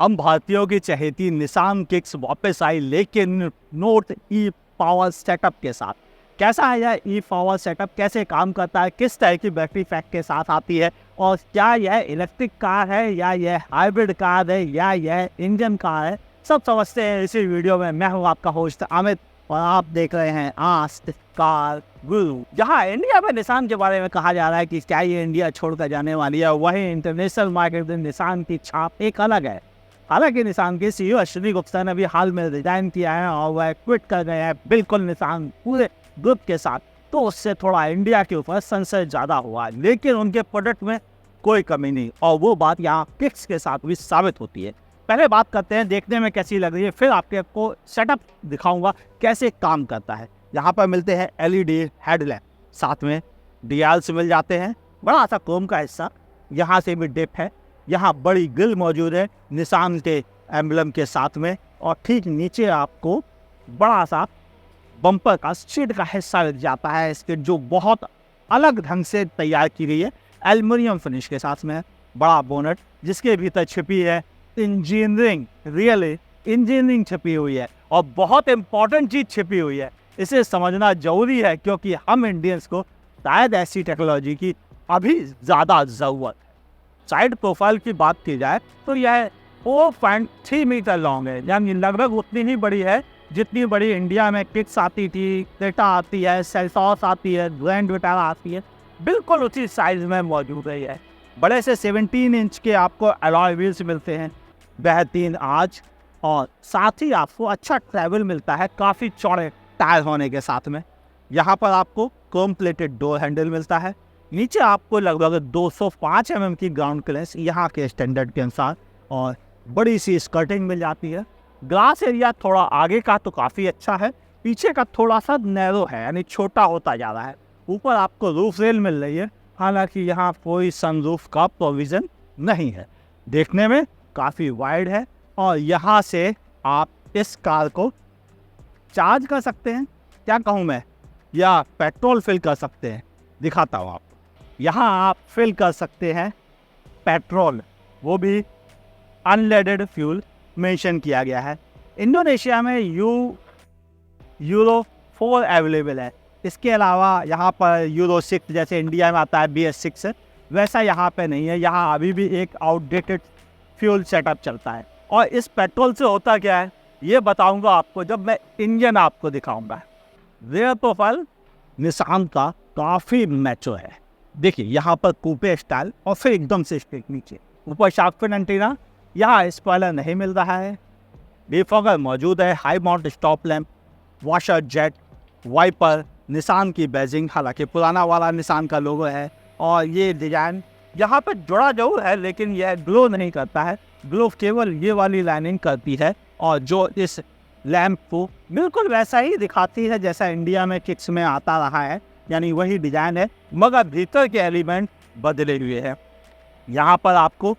हम भारतीयों की चहेती निसान किक्स वापस आई, लेकिन नोट ई पावर सेटअप के साथ। कैसा है यह ई पावर सेटअप, कैसे काम करता है, किस तरह की बैटरी पैक के साथ आती है, और क्या यह इलेक्ट्रिक कार है या यह हाइब्रिड कार है या यह इंजन कार है, सब समझते हैं इसी वीडियो में। मैं हूँ आपका होस्ट अमित और आप देख रहे हैं आस्क कार गुरु। जहाँ इंडिया में निसान के बारे में कहा जा रहा है कि क्या ये इंडिया छोड़कर जाने वाली है, वहीं इंटरनेशनल मार्केट में निसान की छाप एक अलग है। हालांकि निसान के सीईओ अश्विनी गुप्ता ने भी हाल में रिजाइन किया है और वह क्विट कर गए हैं बिल्कुल निसान पूरे ग्रुप के साथ, तो उससे थोड़ा इंडिया के ऊपर संशय ज़्यादा हुआ, लेकिन उनके प्रोडक्ट में कोई कमी नहीं, और वो बात यहाँ किक्स के साथ भी साबित होती है। पहले बात करते हैं देखने में कैसी लग रही है, फिर आपको सेटअप दिखाऊंगा कैसे काम करता है। यहाँ पर मिलते हैं एलईडी हेडलैम्प, साथ में DRLs मिल जाते हैं, बड़ा सा क्रोम का हिस्सा, यहाँ से भी डिप है, यहाँ बड़ी ग्रिल मौजूद है निसान के एम्बलम के साथ में, और ठीक नीचे आपको बड़ा सा बम्पर का सीट का हिस्सा मिल जाता है इसके, जो बहुत अलग ढंग से तैयार की गई है, एल्युमिनियम फिनिश के साथ में। बड़ा बोनट जिसके भीतर छिपी है इंजीनियरिंग, रियली इंजीनियरिंग छिपी हुई है, और बहुत इंपॉर्टेंट चीज़ छिपी हुई है। इसे समझना जरूरी है क्योंकि हम इंडियंस को शायद ऐसी टेक्नोलॉजी की अभी ज़्यादा ज़रूरत है। साइड प्रोफाइल की बात की जाए तो यह 4.3 मीटर लॉन्ग है, यानी लगभग उतनी ही बड़ी है जितनी बड़ी इंडिया में किक्स आती थी, क्रेटा आती है, सेल्टॉस आती है, ग्रैंड विटारा आती है, बिल्कुल उसी साइज में मौजूद है। यह बड़े से 17 इंच के आपको अलॉय व्हील्स मिलते हैं, बेहतरीन आर्च, और साथ ही आपको अच्छा ट्रैवल मिलता है काफ़ी चौड़े टायर होने के साथ में। यहाँ पर आपको क्रोम प्लेटेड डोर हैंडल मिलता है, नीचे आपको लगभग 205 mm की ग्राउंड क्लियरेंस यहाँ के स्टैंडर्ड के अनुसार, और बड़ी सी स्कर्टिंग मिल जाती है। ग्लास एरिया थोड़ा आगे का तो काफ़ी अच्छा है, पीछे का थोड़ा सा नैरो है, यानी छोटा होता जा रहा है। ऊपर आपको रूफ रेल मिल रही है, हालांकि यहाँ कोई सनरूफ का प्रोविज़न नहीं है। देखने में काफ़ी वाइड है, और यहाँ से आप इस कार को चार्ज कर सकते हैं, क्या कहूँ मैं, या पेट्रोल फिल कर सकते हैं। दिखाता हूँ आपको, यहाँ आप फिल कर सकते हैं पेट्रोल, वो भी अनलेडेड फ्यूल मेंशन किया गया है। इंडोनेशिया में यूरो 4 अवेलेबल है, इसके अलावा यहाँ पर यूरो 6 जैसे इंडिया में आता है BS6 वैसा यहाँ पे नहीं है। यहाँ अभी भी एक आउटडेटेड फ्यूल सेटअप चलता है, और इस पेट्रोल से होता क्या है ये बताऊंगा आपको जब मैं इंजन आपको दिखाऊंगा। रेयर प्रोफाइल निसान का काफ़ी मैचो है, देखिए यहाँ पर कूपे स्टाइल, और फिर एकदम से स्ट्रेट नीचे। ऊपर शार्क फिन एंटीना, यहाँ स्पॉइलर नहीं मिल रहा है, डिफॉगर मौजूद है, high mount stop lamp, washer jet, wiper, Nissan की बैजिंग, हालांकि पुराना वाला निसान का लोगो है, और ये डिजाइन यहाँ पर जुड़ा जरूर है लेकिन यह ग्लो नहीं करता है, ग्लो केवल ये वाली लाइनिंग करती है, और जो इस लैंप को बिल्कुल वैसा ही दिखाती है जैसा इंडिया में किक्स में आता रहा है, यानी वही डिजाइन है, मगर भीतर के एलिमेंट बदले हुए हैं। यहाँ पर आपको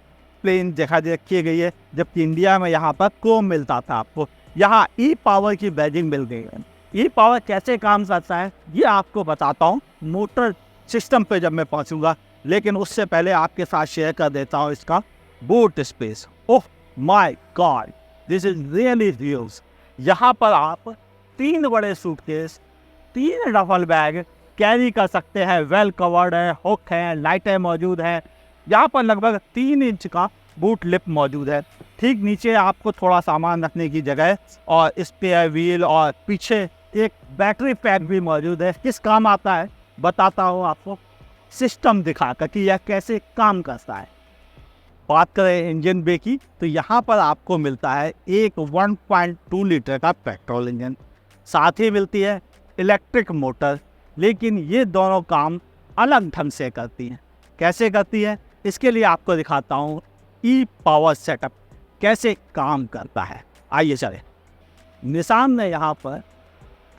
प्लेन देखा रखी गई है, जबकि इंडिया में यहाँ पर क्रोम मिलता था आपको, यहाँ ई पावर की बैजिंग मिल गई है। ई पावर कैसे काम करता है ये आपको बताता हूँ मोटर सिस्टम पे जब मैं पहुँचूँगा, लेकिन उससे पहले आपके साथ शेयर कर देता हूँ इसका boot space. Oh my God, this is really huge. यहाँ पर आप 3 बड़े सूटकेस, 3 डफल बैग कैरी कर सकते हैं, वेल कवर्ड है, हुक है, लाइटें मौजूद है। यहाँ पर लगभग 3 इंच का बूट लिप मौजूद है। ठीक नीचे आपको थोड़ा सामान रखने की जगह और स्पेयर व्हील, और पीछे एक बैटरी पैक भी मौजूद है। किस काम आता है बताता हूँ आपको सिस्टम दिखाकर कि यह कैसे काम करता है। बात करें इंजन बे की तो यहाँ पर आपको मिलता है एक 1.2 लीटर का पेट्रोल इंजन, साथ ही मिलती है इलेक्ट्रिक मोटर, लेकिन ये दोनों काम अलग ढंग से करती हैं। कैसे करती है इसके लिए आपको दिखाता हूँ ई पावर सेटअप कैसे काम करता है। आइए चले। निसान ने यहाँ पर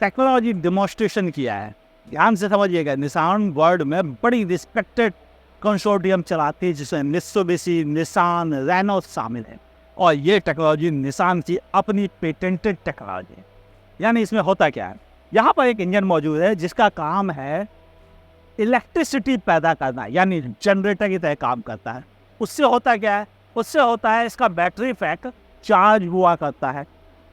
टेक्नोलॉजी डेमोन्स्ट्रेशन किया है, ध्यान से समझिएगा। निसान वर्ल्ड में बड़ी रिस्पेक्टेड कंसोर्टियम चलाती है जिसमें मित्सुबिशी, निसान, रेनो शामिल है, और ये टेक्नोलॉजी निसान की अपनी पेटेंटेड टेक्नोलॉजी है। यानी इसमें होता क्या है, यहाँ पर एक इंजन मौजूद है जिसका काम है इलेक्ट्रिसिटी पैदा करना, यानी जनरेटर की तरह काम करता है। उससे होता क्या है, उससे होता है इसका बैटरी पैक चार्ज हुआ करता है,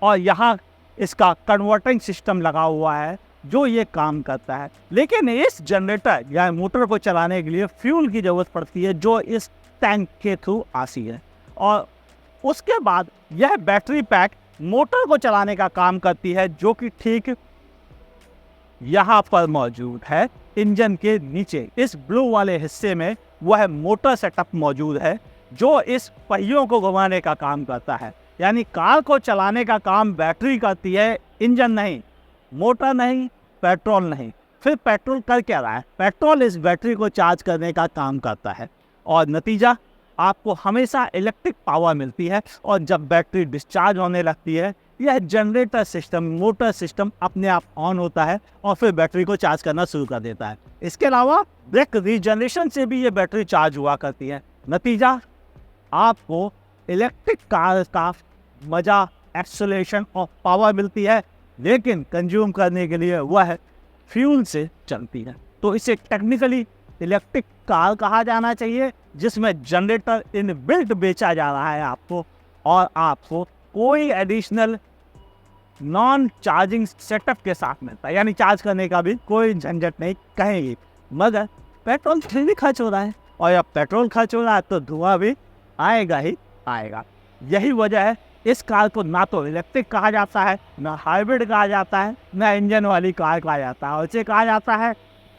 और यहाँ इसका कन्वर्टिंग सिस्टम लगा हुआ है जो ये काम करता है। लेकिन इस जनरेटर या मोटर को चलाने के लिए फ्यूल की ज़रूरत पड़ती है जो इस टैंक के थ्रू आती है, और उसके बाद यह बैटरी पैक मोटर को चलाने का काम करती है, जो कि ठीक यहाँ पर मौजूद है इंजन के नीचे। इस ब्लू वाले हिस्से में वह मोटर सेटअप मौजूद है जो इस पहियों को घुमाने का काम करता है। यानी कार को चलाने का काम बैटरी करती है, इंजन नहीं, मोटर नहीं, पेट्रोल नहीं। फिर पेट्रोल कर क्या रहा है? पेट्रोल इस बैटरी को चार्ज करने का काम करता है, और नतीजा आपको हमेशा इलेक्ट्रिक पावर मिलती है। और जब बैटरी डिस्चार्ज होने लगती है, यह जनरेटर सिस्टम, मोटर सिस्टम अपने आप ऑन होता है और फिर बैटरी को चार्ज करना शुरू कर देता है। इसके अलावा ब्रेक रीजनरेशन से भी ये बैटरी चार्ज हुआ करती है। नतीजा आपको इलेक्ट्रिक कार का मज़ा, एक्सेलरेशन और पावर मिलती है, लेकिन कंज्यूम करने के लिए वह फ्यूल से चलती है। तो इसे टेक्निकली इलेक्ट्रिक कार कहा जाना चाहिए, जिसमें जनरेटर इनबिल्ट बेचा जा रहा है आपको, और आपको कोई एडिशनल नॉन चार्जिंग सेटअप के साथ मिलता है। यानी चार्ज करने का भी कोई झंझट नहीं कहेंगे। मगर पेट्रोल फिर भी खर्च हो रहा है, और जब पेट्रोल खर्च हो रहा है तो धुआं भी आएगा ही आएगा। यही वजह है इस कार को ना तो इलेक्ट्रिक कहा जाता है, ना हाइब्रिड कहा जाता है, ना इंजन वाली कार कहा जाता है, और इसे कहा जाता है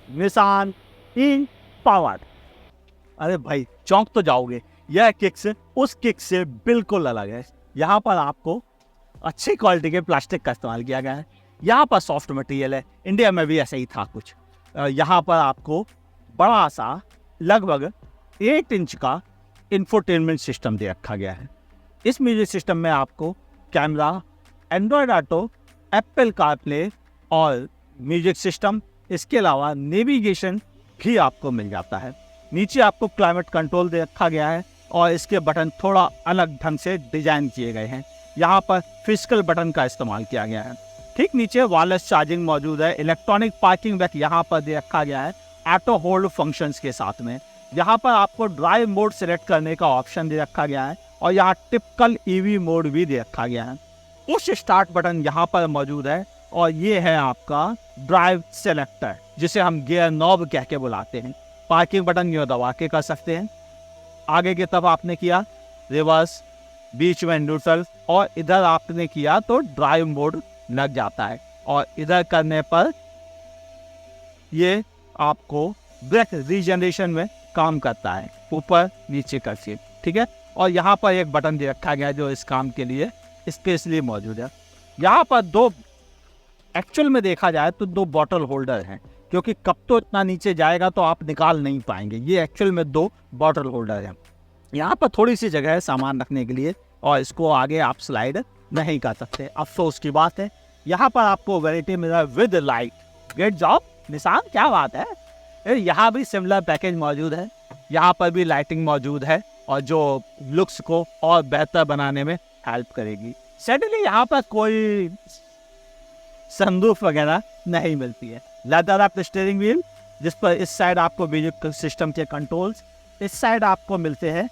निसान ई पावर्ड। अरे भाई, चौंक तो जाओगे, यह किक्स उस किक से बिल्कुल अलग है। यहाँ पर आपको अच्छी क्वालिटी के प्लास्टिक का इस्तेमाल किया गया है, यहाँ पर सॉफ्ट मटेरियल है। इंडिया में भी ऐसा ही था कुछ। यहाँ पर आपको बड़ा सा लगभग 8 इंच का इंफोटेनमेंट सिस्टम दे रखा गया है। इस म्यूजिक सिस्टम में आपको camera, Android auto, Apple CarPlay और म्यूजिक सिस्टम, इसके अलावा नेविगेशन भी आपको मिल जाता है। नीचे आपको क्लाइमेट कंट्रोल दे रखा गया है, और इसके बटन थोड़ा अलग ढंग से डिजाइन किए गए हैं। यहाँ पर फिजिकल बटन का इस्तेमाल किया गया है। ठीक नीचे वायरलेस चार्जिंग मौजूद है। इलेक्ट्रॉनिक पार्किंग ब्रेक यहाँ पर दे रखा गया है ऑटो होल्ड फंक्शंस के साथ में। यहाँ पर आपको ड्राइव मोड सेलेक्ट करने का ऑप्शन दे रखा गया है, और यहाँ टिपिकल ईवी मोड भी दे रखा गया है। पुश स्टार्ट बटन यहाँ पर मौजूद है, और ये है आपका ड्राइव सेलेक्टर, जिसे हम गियर नॉब कह के बुलाते हैं। पार्किंग बटन ये दबा के कर सकते हैं। आगे की तरफ आपने किया रिवर्स, बीच में न्यूट्रल, और इधर आपने किया तो ड्राइव मोड लग जाता है। और इधर करने पर ये आपको ब्रेक रीजनरेशन में काम करता है, ऊपर नीचे करके, ठीक है। और यहाँ पर एक बटन दे रखा गया है जो इस काम के लिए स्पेशली मौजूद है। यहाँ पर दो, एक्चुअल में देखा जाए तो 2 बॉटल होल्डर हैं, क्योंकि कप तो इतना नीचे जाएगा तो आप निकाल नहीं पाएंगे। ये एक्चुअल में 2 बॉटल होल्डर हैं। यहाँ पर थोड़ी सी जगह है सामान रखने के लिए, और इसको आगे आप स्लाइड नहीं कर सकते, अफसोस की बात है। यहाँ पर आपको vanity mirror with light, get job निशान, क्या बात है। यहाँ भी सिमिलर पैकेज मौजूद है, यहाँ पर भी लाइटिंग मौजूद है, और जो लुक्स को और बेहतर बनाने में हेल्प करेगी। सडनली यहाँ पर कोई सनरूफ वगैरह नहीं मिलती है। लेदर रैप्ड स्टीयरिंग व्हील, जिस पर इस साइड आपको म्यूजिक सिस्टम के कंट्रोल्स, इस साइड आपको मिलते हैं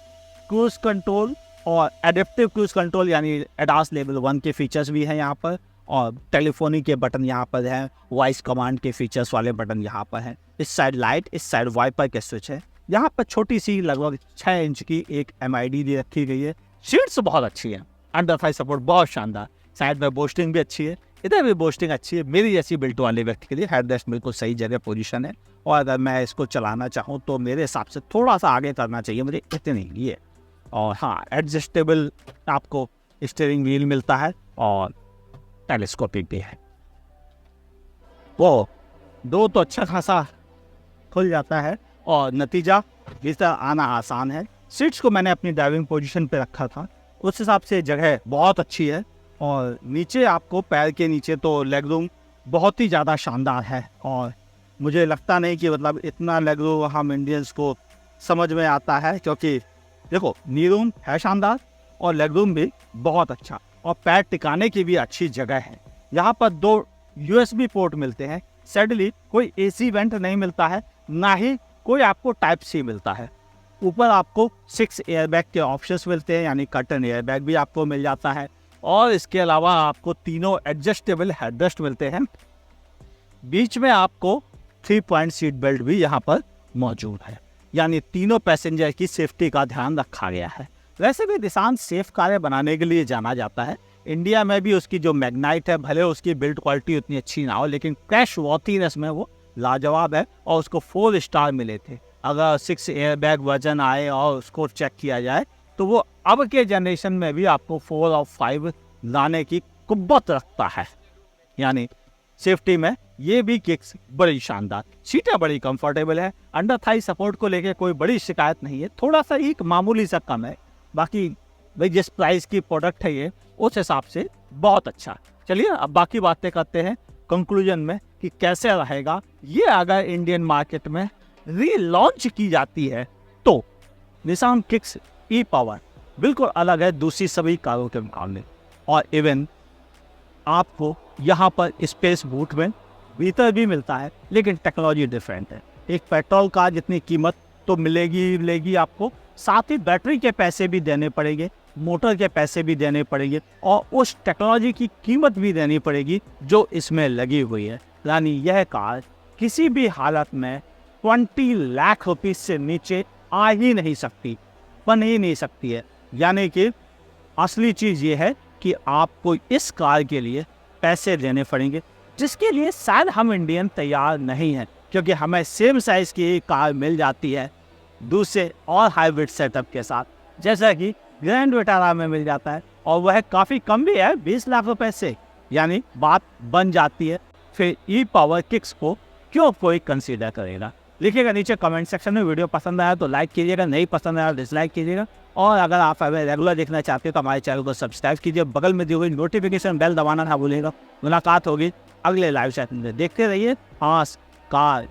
क्रूज कंट्रोल और एडेप्टिव क्रूज कंट्रोल, यानी एडास लेवल 1 के फीचर्स भी हैं यहाँ पर, और टेलीफोनी के बटन यहाँ पर हैं, वॉइस कमांड के फीचर्स वाले बटन यहाँ पर हैं। इस साइड लाइट, इस साइड वाइपर के स्विच है। यहाँ पर छोटी सी लगभग 6 इंच की एक MID दी रखी गई है। सीट्स बहुत अच्छी है, अंडर थाई सपोर्ट बहुत शानदार, साइड में बोस्टिंग भी अच्छी है, इधर भी बोस्टिंग अच्छी है। मेरी जैसी बिल्ट वाले व्यक्ति के लिए हेडरेस्ट बिल्कुल सही जगह पोजीशन है, और अगर मैं इसको चलाना चाहूँ तो मेरे हिसाब से थोड़ा सा आगे करना चाहिए मुझे, इतनी ही है। और हाँ, एडजस्टेबल आपको स्टीयरिंग व्हील मिलता है, और टेलीस्कोपिक भी है। वो दो तो अच्छा खासा खुल जाता है, और नतीजा भीतर आना आसान है। सीट्स को मैंने अपनी ड्राइविंग पोजीशन पे रखा था, उस हिसाब से जगह बहुत अच्छी है। और नीचे आपको पैर के नीचे तो लेग रूम बहुत ही ज़्यादा शानदार है, और मुझे लगता नहीं कि मतलब इतना लेग रूम हम इंडियंस को समझ में आता है, क्योंकि देखो नी रूम है शानदार और लेग रूम भी बहुत अच्छा, और पैर टिकाने की भी अच्छी जगह है। यहाँ पर 2 USB पोर्ट मिलते हैं। सैडली कोई AC वेंट नहीं मिलता है, ना ही कोई आपको टाइप C मिलता है। ऊपर आपको 6 एयरबैग के ऑप्शंस मिलते हैं, यानी कर्टन एयरबैग भी आपको मिल जाता है। और इसके अलावा आपको तीनों एडजस्टेबल हेडरेस्ट मिलते हैं। बीच में आपको 3 पॉइंट सीट बेल्ट भी यहाँ पर मौजूद है, यानी तीनों पैसेंजर की सेफ्टी का ध्यान रखा गया है। वैसे भी निसान सेफ कारें बनाने के लिए जाना जाता है। इंडिया में भी उसकी जो मैग्नाइट है, भले उसकी बिल्ड क्वालिटी उतनी अच्छी ना हो, लेकिन क्रैश वॉर्थीनेस में वो लाजवाब है और उसको 4 स्टार मिले थे। अगर 6 एयरबैग वर्जन आए और उसको चेक किया जाए तो वो अब के जनरेशन में भी आपको 4 और 5 लाने की कुव्वत रखता है। यानी सेफ्टी में ये भी किक्स बड़ी शानदार, सीटें बड़ी कंफर्टेबल है, अंडर थाई सपोर्ट को लेके कोई बड़ी शिकायत नहीं है, थोड़ा सा एक मामूली सा कम है। बाकी भाई जिस प्राइस की प्रोडक्ट है ये, उस हिसाब से बहुत अच्छा। चलिए अब बाकी बातें करते हैं कंक्लूजन में कि कैसे रहेगा ये अगर इंडियन मार्केट में रीलॉन्च की जाती है तो। निसान किक्स ई पावर बिल्कुल अलग है दूसरी सभी कारों के मुकाबले, और इवन आपको यहाँ पर स्पेस बूट में भीतर भी मिलता है, लेकिन टेक्नोलॉजी डिफरेंट है। एक पेट्रोल कार जितनी कीमत तो मिलेगी आपको, साथ ही बैटरी के पैसे भी देने पड़ेंगे, मोटर के पैसे भी देने पड़ेंगे, और उस टेक्नोलॉजी की कीमत भी देनी पड़ेगी जो इसमें लगी हुई है। यानी यह कार किसी भी हालत में 20 लाख रुपीस से नीचे आ ही नहीं सकती, बन ही नहीं सकती है। यानी कि असली चीज़ ये है कि आपको इस कार के लिए पैसे देने पड़ेंगे, जिसके लिए शायद हम इंडियन तैयार नहीं हैं, क्योंकि हमें सेम साइज़ की कार मिल जाती है दूसरे और हाइब्रिड सेटअप के साथ, जैसा कि ग्रैंड विटारा में मिल जाता है, और वह काफ़ी कम भी है, 20 लाख रुपए से। यानी बात बन जाती है, फिर ई पावर किक्स को क्यों कोई कंसीडर करेगा। लिखिएगा नीचे कमेंट सेक्शन में। वीडियो पसंद आया तो लाइक कीजिएगा, नहीं पसंद आया तो डिसलाइक कीजिएगा, और अगर आप हमें रेगुलर देखना चाहते हो तो हमारे चैनल को सब्सक्राइब कीजिए, बगल में दी हुई नोटिफिकेशन बेल दबाना ना भूलिएगा। मुलाकात होगी अगले लाइव सेशन में, देखते रहिए आज कार।